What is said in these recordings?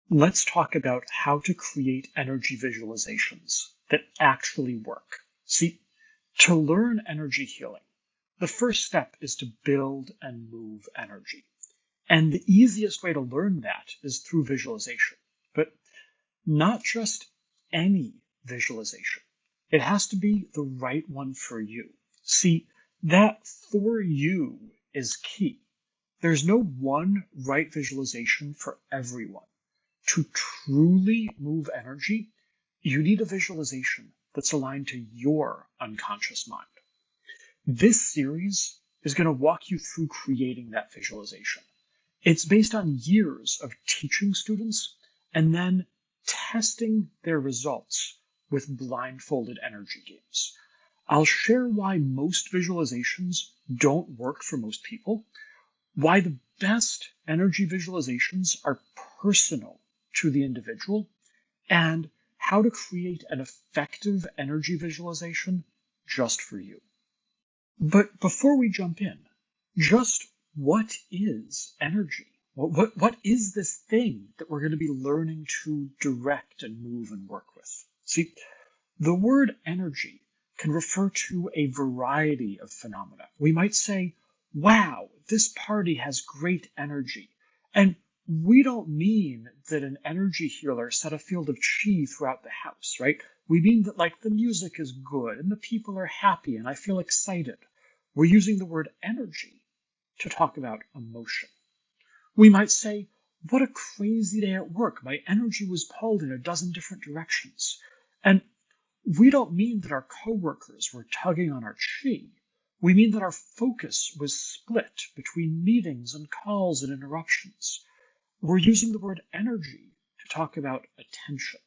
Let's talk about how to create energy visualizations that actually work. See, to learn energy healing, the first step is to build and move energy. And the easiest way to learn that is through visualization. But not just any visualization. It has to be the right one for you. See, that for you is key. There's no one right visualization for everyone. To truly move energy, you need a visualization that's aligned to your unconscious mind. This series is going to walk you through creating that visualization. It's based on years of teaching students and then testing their results with blindfolded energy games. I'll share why most visualizations don't work for most people, why the best energy visualizations are personal to the individual, and how to create an effective energy visualization just for you. But before we jump in, just what is energy? What is this thing that we're going to be learning to direct and move and work with? See, the word energy can refer to a variety of phenomena. We might say, wow, this party has great energy. And we don't mean that an energy healer set a field of chi throughout the house, right? We mean that like the music is good and the people are happy and I feel excited. We're using the word energy to talk about emotion. We might say, what a crazy day at work. My energy was pulled in a dozen different directions. And we don't mean that our coworkers were tugging on our chi. We mean that our focus was split between meetings and calls and interruptions. We're using the word energy to talk about attention.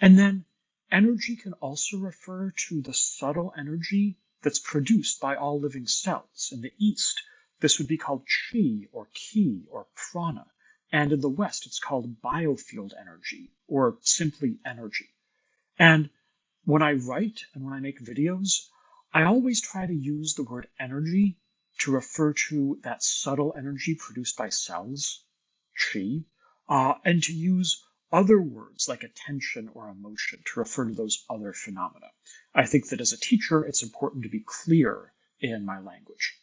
And then energy can also refer to the subtle energy that's produced by all living cells. In the East, this would be called chi or ki or prana. And in the West, it's called biofield energy or simply energy. And when I write and when I make videos, I always try to use the word energy to refer to that subtle energy produced by cells, chi, and to use other words like attention or emotion to refer to those other phenomena. I think that as a teacher, it's important to be clear in my language.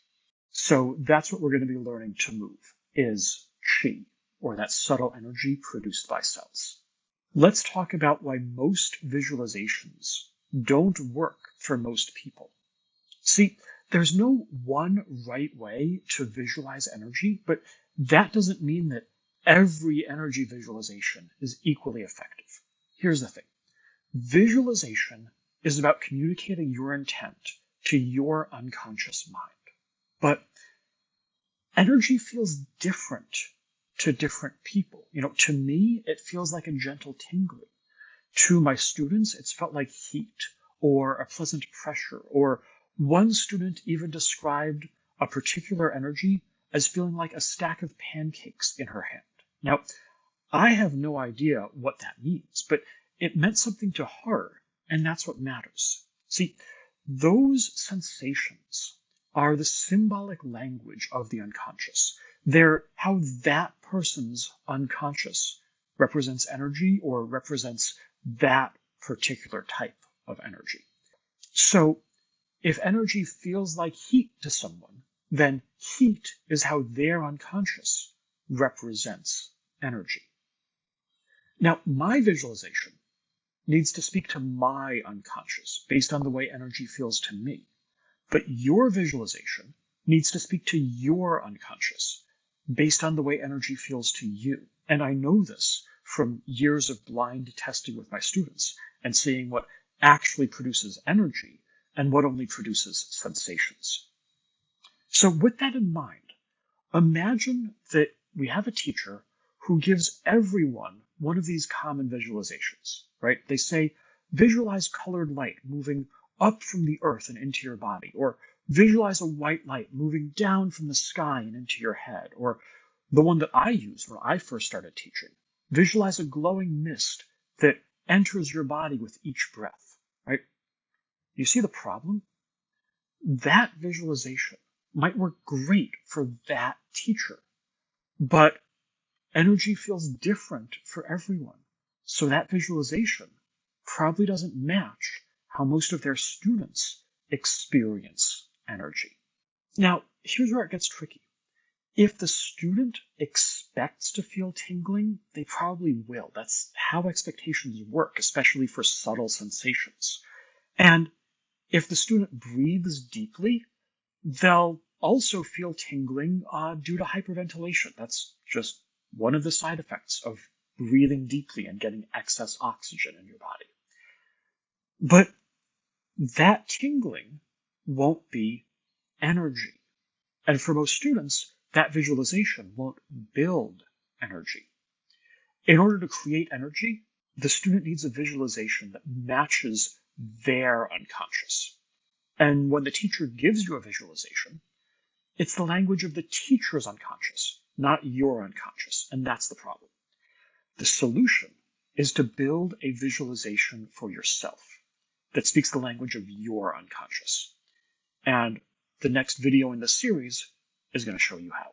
So that's what we're going to be learning to move, is chi, or that subtle energy produced by cells. Let's talk about why most visualizations don't work for most people. See, there's no one right way to visualize energy, but that doesn't mean that every energy visualization is equally effective. Here's the thing. Visualization is about communicating your intent to your unconscious mind. But energy feels different to different people. To me, it feels like a gentle tingling. To my students, it's felt like heat or a pleasant pressure, or one student even described a particular energy as feeling like a stack of pancakes in her hand. Now, I have no idea what that means, but it meant something to her, and that's what matters. See, those sensations are the symbolic language of the unconscious. They're how that person's unconscious represents energy or represents that particular type of energy. So if energy feels like heat to someone, then heat is how their unconscious represents energy. Now, my visualization needs to speak to my unconscious based on the way energy feels to me. But your visualization needs to speak to your unconscious based on the way energy feels to you. And I know this from years of blind testing with my students and seeing what actually produces energy and what only produces sensations. So with that in mind, imagine that we have a teacher who gives everyone one of these common visualizations, right? They say, visualize colored light moving up from the earth and into your body, or visualize a white light moving down from the sky and into your head, or the one that I used when I first started teaching, visualize a glowing mist that enters your body with each breath, right? You see the problem? That visualization might work great for that teacher, but Energy feels different for everyone. So that visualization probably doesn't match how most of their students experience energy. Now, here's where it gets tricky. If the student expects to feel tingling, they probably will. That's how expectations work, especially for subtle sensations. And if the student breathes deeply, they'll also feel tingling due to hyperventilation. That's just one of the side effects of breathing deeply and getting excess oxygen in your body. But that tingling won't be energy. And for most students, that visualization won't build energy. In order to create energy, the student needs a visualization that matches their unconscious. And when the teacher gives you a visualization, it's the language of the teacher's unconscious, not your unconscious, and that's the problem. The solution is to build a visualization for yourself that speaks the language of your unconscious. And the next video in this series is going to show you how.